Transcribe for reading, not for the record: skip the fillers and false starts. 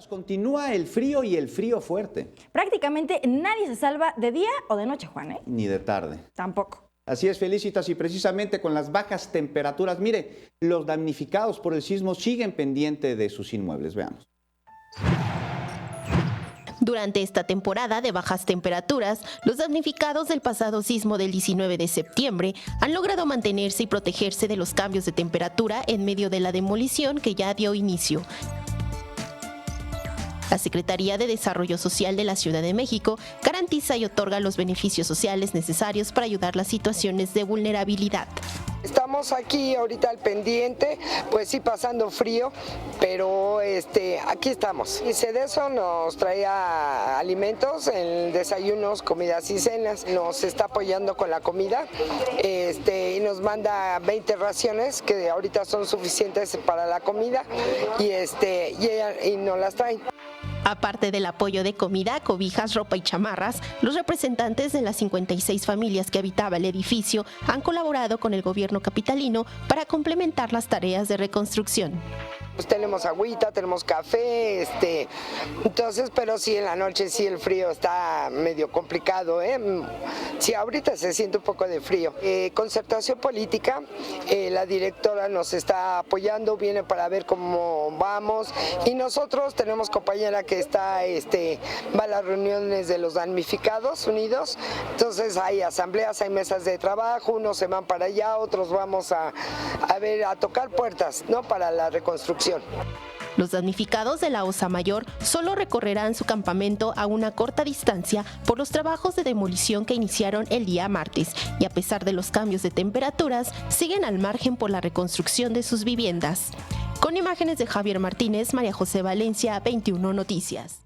Continúa el frío y el frío fuerte. Prácticamente nadie se salva de día o de noche, Juan, ¿eh? Ni de tarde. Tampoco. Así es, Felicitas, y precisamente con las bajas temperaturas, mire, los damnificados por el sismo siguen pendientes de sus inmuebles. Veamos. Durante esta temporada de bajas temperaturas, los damnificados del pasado sismo del 19 de septiembre han logrado mantenerse y protegerse de los cambios de temperatura en medio de la demolición que ya dio inicio. La Secretaría de Desarrollo Social de la Ciudad de México garantiza y otorga los beneficios sociales necesarios para ayudar las situaciones de vulnerabilidad. Estamos aquí ahorita al pendiente, pues sí pasando frío, pero aquí estamos. Y Cedeso nos traía alimentos, desayunos, comidas y cenas. Nos está apoyando con la comida y nos manda 20 raciones que ahorita son suficientes para la comida y nos las traen. Aparte del apoyo de comida, cobijas, ropa y chamarras, los representantes de las 56 familias que habitaba el edificio han colaborado con el gobierno capitalino para complementar las tareas de reconstrucción. Pues tenemos agüita, tenemos café, entonces, pero sí en la noche sí el frío está medio complicado, Sí, ahorita se siente un poco de frío. Concertación política, la directora nos está apoyando, viene para ver cómo vamos y nosotros tenemos compañera que va a las reuniones de los damnificados unidos, entonces hay asambleas, hay mesas de trabajo, unos se van para allá, otros vamos a tocar puertas, ¿no? Para la reconstrucción. Los damnificados de la Osa Mayor solo recorrerán su campamento a una corta distancia por los trabajos de demolición que iniciaron el día martes y a pesar de los cambios de temperaturas, siguen al margen por la reconstrucción de sus viviendas. Con imágenes de Javier Martínez, María José Valencia, 21 Noticias.